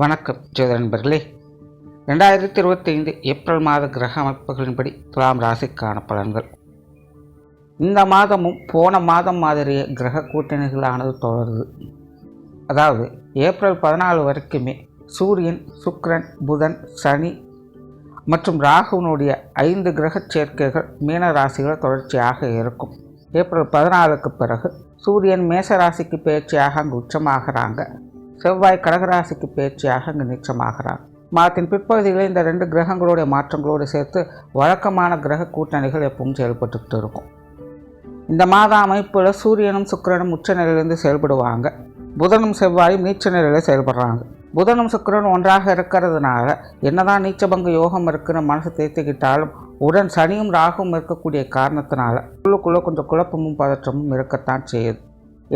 வணக்கம் ஜோதி நண்பர்களே. 2025 ஏப்ரல் மாத கிரக அமைப்புகளின்படி துலாம் ராசிக்கான பலன்கள். இந்த மாதமும் போன மாதம் மாதிரியே கிரக கூட்டணிகளானது தொடருது. அதாவது ஏப்ரல் 14 வரைக்குமே சூரியன், சுக்கிரன், புதன், சனி மற்றும் ராகுனுடைய 5 கிரக சேர்க்கைகள் மீன ராசிகள் தொடர்ச்சியாக இருக்கும். ஏப்ரல் 14க்கு பிறகு சூரியன் மேச ராசிக்கு பயிற்சியாக அங்கு உச்சமாகறாங்க. செவ்வாய் கடகராசிக்கு பயிற்சியாக அங்கு நீச்சமாகிறார். மாதத்தின் பிற்பகுதிகளில் இந்த 2 கிரகங்களுடைய மாற்றங்களோடு சேர்த்து வழக்கமான கிரக கூட்டணிகள் எப்பவும் செயல்பட்டு இருக்கும். இந்த மாத அமைப்பில் சூரியனும் சுக்கிரனும் உச்ச நிலையிலிருந்து செயல்படுவாங்க. புதனும் செவ்வாயும் நீச்ச நிலையில் செயல்படுறாங்க. புதனும் சுக்கிரனும் ஒன்றாக இருக்கிறதுனால என்னதான் நீச்சபங்க யோகம் இருக்குன்னு மனசு தேர்த்திக்கிட்டாலும் உடன் சனியும் ராகுவும் இருக்கக்கூடிய காரணத்தினால உள்ளுக்குள்ளே கொஞ்சம் குழப்பமும் பதற்றமும் இருக்கத்தான் செய்யுது.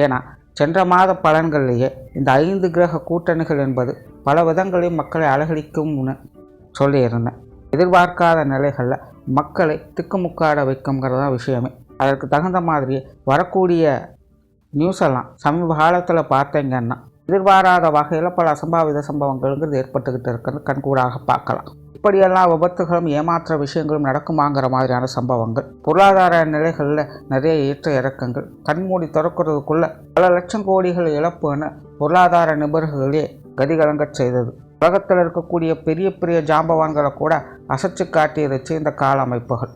ஏன்னா சென்ற மாத பலன்களிலேயே இந்த 5 கிரக கூட்டணிகள் என்பது பல விதங்களையும் மக்களை அலகழிக்கும்னு சொல்லியிருந்தேன். எதிர்பார்க்காத நிலைகளில் மக்களை திக்குமுக்காட வைக்குங்கிறதா விஷயமே. அதற்கு தகுந்த மாதிரியே வரக்கூடிய நியூஸ் எல்லாம் சமீப காலத்தில் பார்த்தீங்கன்னா எதிர்பாராத வகையில் பல அசம்பாவித சம்பவங்கள்ங்கிறது ஏற்பட்டுக்கிட்டு இருக்கிறது கண்கூடாக பார்க்கலாம். இப்படியெல்லாம் விபத்துகளும் ஏமாற்ற விஷயங்களும் நடக்குமாங்கிற மாதிரியான சம்பவங்கள், பொருளாதார நிலைகளில் நிறைய ஏற்ற இறக்கங்கள், கண்மூடி திறக்கிறதுக்குள்ள பல லட்சம் கோடிகள் இழப்புன்னு பொருளாதார நிபுணர்களே கதிகலங்கச் செய்தது. உலகத்தில் இருக்கக்கூடிய பெரிய பெரிய ஜாம்பவான்களை கூட அசைச்சு காட்டியிருச்சு இந்த கால அமைப்புகள்.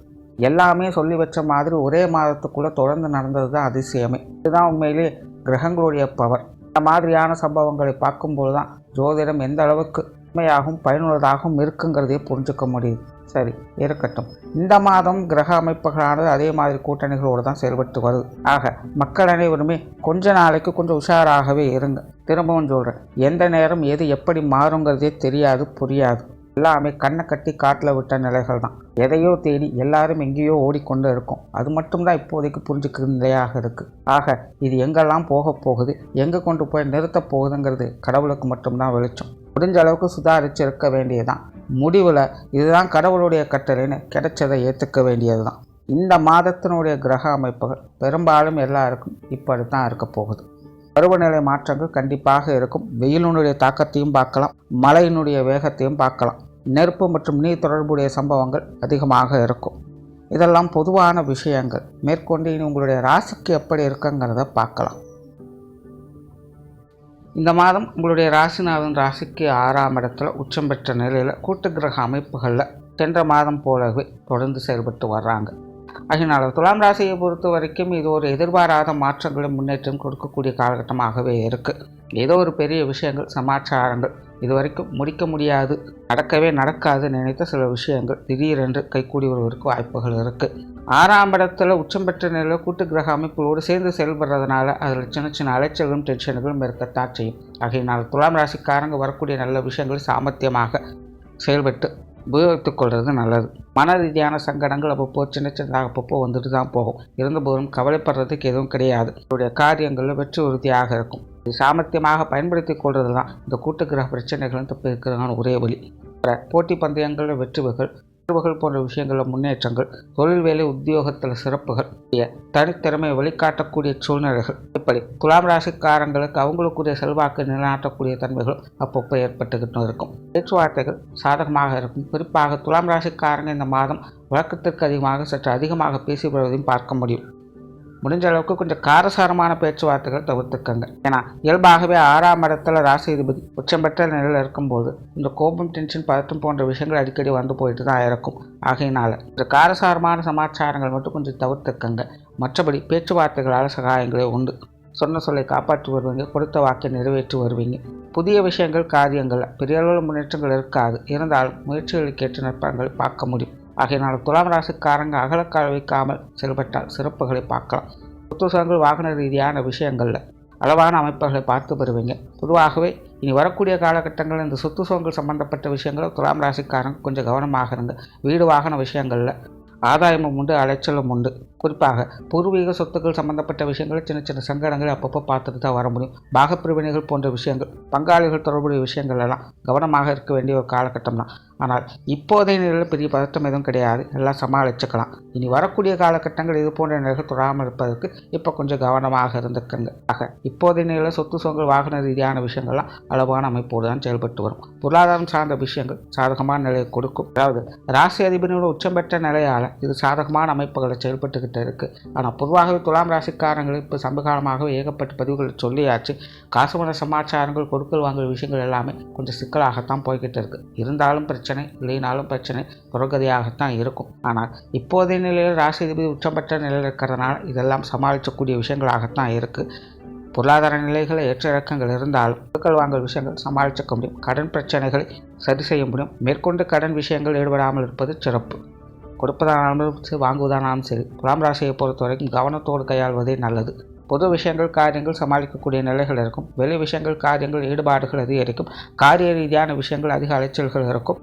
எல்லாமே சொல்லி வச்ச மாதிரி ஒரே மாதத்துக்குள்ளே தொடர்ந்து நடந்தது தான் அதிசயமே. இதுதான் உண்மையிலே கிரகங்களுடைய பவர். இந்த மாதிரியான சம்பவங்களை பார்க்கும்போது தான் ஜோதிடம் எந்த அளவுக்கு உண்மையாகவும் பயனுள்ளதாகவும் இருக்குங்கிறதையே புரிஞ்சுக்க முடியுது. சரி, இருக்கட்டும். இந்த மாதம் கிரக அமைப்புகளானது அதே மாதிரி கூட்டணிகளோடு தான் செயல்பட்டு வருது. ஆக மக்கள் அனைவருமே கொஞ்ச நாளைக்கு கொஞ்சம் உஷாராகவே இருங்க. திரும்பவும் சொல்கிறேன், எந்த நேரம் எது எப்படி மாறுங்கிறதே தெரியாது, புரியாது. எல்லாமே கண்ணை கட்டி காட்டில் விட்ட நிலைகள் தான். எதையோ தேடி எல்லாரும் எங்கேயோ ஓடிக்கொண்டு இருக்கும். அது மட்டும்தான் இப்போதைக்கு புரிஞ்சுக்கிற நிலையாக இருக்குது. ஆக இது எங்கெல்லாம் போக போகுது, எங்கே கொண்டு போய் நிறுத்த போகுதுங்கிறது கடவுளுக்கு மட்டும்தான் வெளிச்சம். முடிஞ்ச அளவுக்கு சுதாரித்து இருக்க வேண்டியதுதான். முடிவில் இதுதான் கடவுளுடைய கட்டளைன்னு கிடைச்சதை ஏற்றுக்க வேண்டியது தான். இந்த மாதத்தினுடைய கிரக அமைப்புகள் பெரும்பாலும் எல்லாருக்கும் இப்படி தான் இருக்க போகுது. பருவநிலை மாற்றங்கள் கண்டிப்பாக இருக்கும். வெயிலினுடைய தாக்கத்தையும் பார்க்கலாம், மழையினுடைய வேகத்தையும் பார்க்கலாம். நெருப்பு மற்றும் நீர் தொடர்புடைய சம்பவங்கள் அதிகமாக இருக்கும். இதெல்லாம் பொதுவான விஷயங்கள். மேற்கொண்டு இனி உங்களுடைய ராசிக்கு எப்படி இருக்குங்கிறத பார்க்கலாம். இந்த மாதம் உங்களுடைய ராசிநாதன் ராசிக்கு 6ஆம் இடத்துல உச்சம் பெற்ற நிலையில் கூட்டு கிரக அமைப்புகளில் சென்ற மாதம் போலவே தொடர்ந்து செயல்பட்டு வர்றாங்க. அதனால் துலாம் ராசியை பொறுத்த வரைக்கும் இது ஒரு எதிர்பாராத மாற்றங்களும் முன்னேற்றம் கொடுக்கக்கூடிய காலகட்டமாகவே இருக்குது. ஏதோ ஒரு பெரிய விஷயங்கள், சமாச்சாரங்கள், இது வரைக்கும் முடிக்க முடியாது, நடக்கவே நடக்காது நினைத்த சில விஷயங்கள் திடீரென்று கைகூடி வருவதற்கு வாய்ப்புகள் இருக்குது. 6ஆம் இடத்துல உச்சம் பெற்ற நிலையில் கூட்டு கிரக அமைப்புகளோடு சேர்ந்து செயல்படுறதுனால அதில் சின்ன சின்ன அலைச்சல்களும் டென்ஷன்களும் இருக்கத்தான் செய்யும். ஆகையினால் துலாம் ராசிக்காரங்க வரக்கூடிய நல்ல விஷயங்கள் சாமர்த்தியமாக செயல்பட்டு உபயோகித்துக் கொள்வது நல்லது. மன ரீதியான சங்கடங்கள் அப்பப்போ சின்ன சின்னதாக அப்பப்போ வந்துட்டு தான் போகும். இருந்தபோதும் கவலைப்படுறதுக்கு எதுவும் கிடையாது. அவருடைய காரியங்களில் வெற்றி உறுதியாக இருக்கும். இது சாமர்த்தியமாக பயன்படுத்தி கொள்வது தான் இந்த கூட்டு கிரக பிரச்சனைகளும் தப்பு இருக்கிறதான ஒரே வழி. போட்டி பந்தயங்களில் வெற்றிகள் போன்ற விஷயங்களில் முன்னேற்றங்கள், தொழில் வேலை உத்தியோகத்தில் சிறப்புகள், தனித்திறமை வெளிக்காட்டக்கூடிய சூழ்நிலைகள், இப்படி துலாம் ராசிக்காரங்களுக்கு அவங்களுக்குரிய செல்வாக்கு நிலைநாட்டக்கூடிய தன்மைகள் அப்பப்போ ஏற்பட்டுக்கிட்டு இருக்கும். பேச்சுவார்த்தைகள் சாதகமாக இருக்கும். குறிப்பாக துலாம் ராசிக்காரங்க இந்த மாதம் வழக்கத்திற்கு அதிகமாக சற்று அதிகமாக பேசி வருவதையும் பார்க்க முடியும். முடிஞ்ச அளவுக்கு கொஞ்சம் காரசாரமான பேச்சுவார்த்தைகள் தவிர்த்துக்கங்க. ஏன்னா இயல்பாகவே 6ஆம் இடத்துல ராசிதிபதி உச்சம் பெற்ற நிலையில் இருக்கும்போது இந்த கோபம், டென்ஷன், பதட்டம் போன்ற விஷயங்கள் அடிக்கடி வந்து போயிட்டு தான் இருக்கும். ஆகையினால இந்த காரசாரமான சமாச்சாரங்கள் மட்டும் கொஞ்சம் தவிர்த்துக்கங்க. மற்றபடி பேச்சுவார்த்தைகளால் சகாயங்களே உண்டு. சொன்ன சொல்லை காப்பாற்றி வருவீங்க, கொடுத்த வாக்கை நிறைவேற்றி வருவீங்க. புதிய விஷயங்கள், காரியங்கள் பெரிய அளவில் முன்னேற்றங்கள் இருக்காது. இருந்தாலும் முயற்சிகளுக்கு ஏற்ற நற்பலன்களை பார்க்க முடியும். ஆகையினால் துலாம் ராசிக்காரங்க அகலக்கால் வைக்காமல் செயல்பட்டால் சிறப்புகளை பார்க்கலாம். சொத்துசங்கள், வாகன ரீதியான விஷயங்களில் அளவான அமைப்புகளை பார்த்து பெறுவீங்க. பொதுவாகவே இனி வரக்கூடிய காலகட்டங்களில் இந்த சொத்து சுகங்கள் சம்பந்தப்பட்ட விஷயங்கள் துலாம் ராசிக்காரங்க கொஞ்சம் கவனமாக இருங்க. வீடு வாகன விஷயங்களில் ஆதாயமும் உண்டு, அலைச்சலும் உண்டு. குறிப்பாக பூர்வீக சொத்துக்கள் சம்பந்தப்பட்ட விஷயங்கள் சின்ன சின்ன சங்கடங்கள் அப்பப்போ பார்த்துட்டு தான் வர முடியும். பாகப்பிரிவினைகள் போன்ற விஷயங்கள், பங்காளிகள் தொடர்புடைய விஷயங்கள் எல்லாம் கவனமாக இருக்க வேண்டிய ஒரு காலகட்டம் தான். ஆனால் இப்போதைய நிலையில் பெரிய பதட்டம் எதுவும் கிடையாது, எல்லாம் சமாளிச்சுக்கலாம். இனி வரக்கூடிய காலகட்டங்கள் இது போன்ற நிலைகள் தொடாமல் இருப்பதற்கு இப்போ கொஞ்சம் கவனமாக இருந்துக்கங்க. ஆக இப்போதைய நிலையில் சொத்து சுகங்கள் வாகன ரீதியான விஷயங்கள்லாம் அளவான அமைப்போடு தான் செயல்பட்டு வரும். பொருளாதாரம் சார்ந்த விஷயங்கள் சாதகமான நிலையை கொடுக்கும். அதாவது ராசி அதிபதியோட உச்சம் பெற்ற நிலையால் இது சாதகமான அமைப்புகளை செயல்பட்டுக்கிட்டு இருக்குது. ஆனால் பொதுவாகவே துலாம் ராசிக்காரங்கள் இப்போ சமகாலமாகவே ஏகப்பட்ட பதிவுகளை சொல்லியாச்சு. காசுமன சமாச்சாரங்கள் கொடுக்கல் வாங்கல் விஷயங்கள் எல்லாமே கொஞ்சம் சிக்கலாகத்தான் போய்கிட்டு இருக்குது. இருந்தாலும் பிரச்சனை, இல்லைனாலும் பிரச்சனை தொடர்கதையாகத்தான் இருக்கும். ஆனால் இப்போதைய நிலையில் ராசி அதிபதி உச்சம் பெற்ற நிலையில் இருக்கிறதுனால இதெல்லாம் சமாளிக்கக்கூடிய விஷயங்களாகத்தான் இருக்குது. பொருளாதார நிலைகளை ஏற்ற இறக்கங்கள் இருந்தாலும் கொடுக்கல் வாங்கல் விஷயங்கள் சமாளிக்க முடியும். கடன் பிரச்சனைகளை சரி செய்ய முடியும். மேற்கொண்டு கடன் விஷயங்கள் ஈடுபடாமல் இருப்பது சிறப்பு. கொடுப்பதானாலும் சரி, வாங்குவதானாலும் சரி, துலாம் ராசியை பொறுத்த வரைக்கும் கவனத்தோடு கையாள்வதே நல்லது. பொது விஷயங்கள் காரியங்கள் சமாளிக்கக்கூடிய நிலைகள் இருக்கும். வெளி விஷயங்கள் காரியங்கள் ஈடுபாடுகள் அதிகரிக்கும். காரிய ரீதியான விஷயங்கள் அதிக அலைச்சல்கள் இருக்கும்.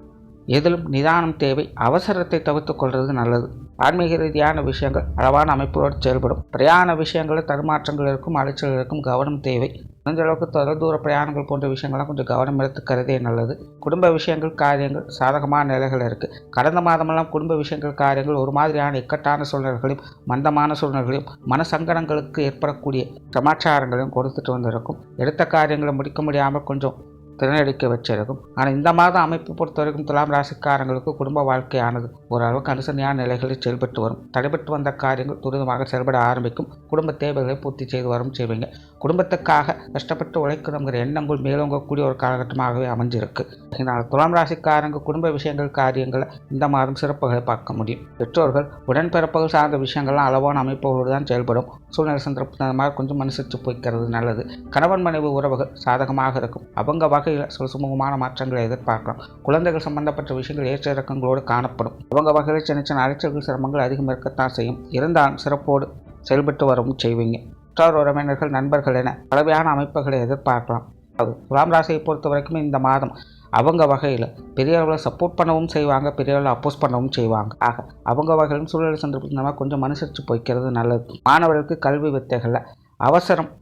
எதிலும் நிதானம் தேவை. அவசரத்தை தவிர்த்துக் கொள்வது நல்லது. ஆன்மீக ரீதியான விஷயங்கள் அளவான அமைப்போடு செயல்படும். பிரயாண விஷயங்களில் தடுமாற்றங்கள் இருக்கும், அலைச்சல் இருக்கும், கவனம் தேவை. முடிஞ்ச அளவுக்கு தொலைதூர பிரயாணங்கள் போன்ற விஷயங்கள்லாம் கொஞ்சம் கவனம் எடுத்துக்கிறதே நல்லது. குடும்ப விஷயங்கள் காரியங்கள் சாதகமான நிலைகள் இருக்குது. கடந்த மாதமெல்லாம் குடும்ப விஷயங்கள் காரியங்கள் ஒரு மாதிரியான இக்கட்டான சூழ்நிலைகளையும் மந்தமான சூழ்நிலைகளையும் மனசங்கடங்களுக்கு ஏற்படக்கூடிய சமாச்சாரங்களையும் கொடுத்துட்டு வந்திருக்கும். எடுத்த காரியங்களை முடிக்க முடியாமல் கொஞ்சம் திணறடிக்க வச்சிருக்கும். ஆனால் இந்த மாதம் அமைப்பு பொறுத்த வரைக்கும் துலாம் ராசிக்காரங்களுக்கு குடும்ப வாழ்க்கையானது ஓரளவுக்கு அனுசரணையான நிலைகளில் செயல்பட்டு வரும். தடைபட்டு வந்த காரியங்கள் துரிதமாக செயல்பட ஆரம்பிக்கும். குடும்ப தேவைகளை பூர்த்தி செய்து வரும் செய்வீங்க. குடும்பத்துக்காக கஷ்டப்பட்டு உழைக்கணுங்கிற எண்ணங்கள் மேலோங்கக்கூடிய ஒரு காலகட்டமாகவே அமைஞ்சிருக்கு. இதனால் துலாம் ராசிக்காரங்க குடும்ப விஷயங்கள் காரியங்களை இந்த மாதம் சிறப்புகளை பார்க்க முடியும். பெற்றோர்கள் உடன்பிறப்புகள் சார்ந்த விஷயங்கள்லாம் அளவான அமைப்போடு தான் செயல்படும். சூழ்நிலை சந்தர்ப்பம் அந்த மாதிரி கொஞ்சம் மனுஷிச்சு போய்க்கிறது நல்லது. கணவன் மனைவி உறவுகள் சாதகமாக இருக்கும். அவங்க வகையில் சில சுமூகமான மாற்றங்களை எதிர்பார்க்கலாம். குழந்தைகள் சம்பந்தப்பட்ட விஷயங்கள் ஏற்ற இறக்கங்களோடு காணப்படும். அவங்க வகையில் சின்ன சின்ன அலைச்சல்கள் சிரமங்கள் அதிகம் இருக்கத்தான் செய்யும். இருந்தாலும் சிறப்போடு செயல்பட்டு வரவும் செய்வீங்க. உற்றார் உறவினர்கள் நண்பர்கள் என பலவையான அமைப்புகளை எதிர்பார்க்கலாம். அது துலாம் ராசியை பொறுத்த வரைக்கும் இந்த மாதம் அவங்க வகையில் பெரிய அளவில் சப்போர்ட் பண்ணவும் செய்வாங்க, பெரிய அளவில் அப்போஸ் பண்ணவும் செய்வாங்க. ஆக அவங்க வகையிலும் சூழல் சந்தர்ப்பத்தில் கொஞ்சம் மனுசரித்து போய்க்கிறது நல்லது. மாணவர்களுக்கு கல்வி வித்தைகளில் அவசரம்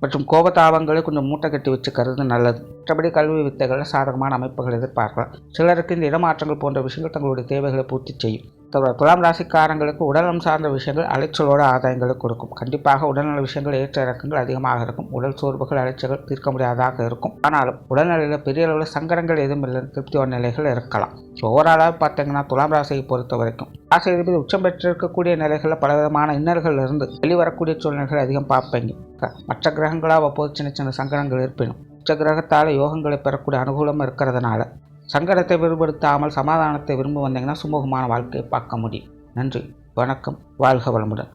மற்றும் கோபதாபங்களை கொஞ்சம் மூட்டை கட்டி வச்சுக்கிறது நல்லது. மற்றபடி கல்வி வித்தைகளில் சாதகமான அமைப்புகள் எதிர்பார்க்கலாம். சிலருக்கு இந்த இடமாற்றங்கள் போன்ற விஷயங்கள் தங்களுடைய தேவைகளை பூர்த்தி செய்யும். துலாம் ராசிக்காரங்களுக்கு உடல்நலம் சார்ந்த விஷயங்கள் அலைச்சலோட ஆதாயங்களை கொடுக்கும். கண்டிப்பாக உடல்நல விஷயங்கள் ஏற்ற இறக்கங்கள் அதிகமாக இருக்கும். உடல் சோர்வுகள் அலைச்சல்கள் தீர்க்க முடியாதாக இருக்கும். ஆனாலும் உடல்நிலையில் பெரிய அளவில் சங்கடங்கள் எதுவும் இல்லை, திருப்தியான நிலைகள் இருக்கலாம். ஸோ ஓவராலாக பார்த்தீங்கன்னா துலாம் ராசியை பொறுத்த வரைக்கும் ராசி அதிபதி உச்சம் பெற்றிருக்கக்கூடிய நிலைகளில் பலவிதமான இன்னல்கள் இருந்து வெளிவரக்கூடிய சூழ்நிலைகள் அதிகம் பார்ப்பீங்க. மற்ற கிரகங்களாக அவ்வப்போது சின்ன சின்ன சங்கடங்கள் இருப்பினும் உச்ச கிரகத்தால் யோகங்களை பெறக்கூடிய அனுகூலம் இருக்கிறதுனால சங்கடத்தை விரும்படுத்தாமல் சமாதானத்தை விரும்பி வந்தீங்கன்னா சுமூகமான வாழ்க்கையை பார்க்க முடியும். நன்றி, வணக்கம், வாழ்க வளமுடன்.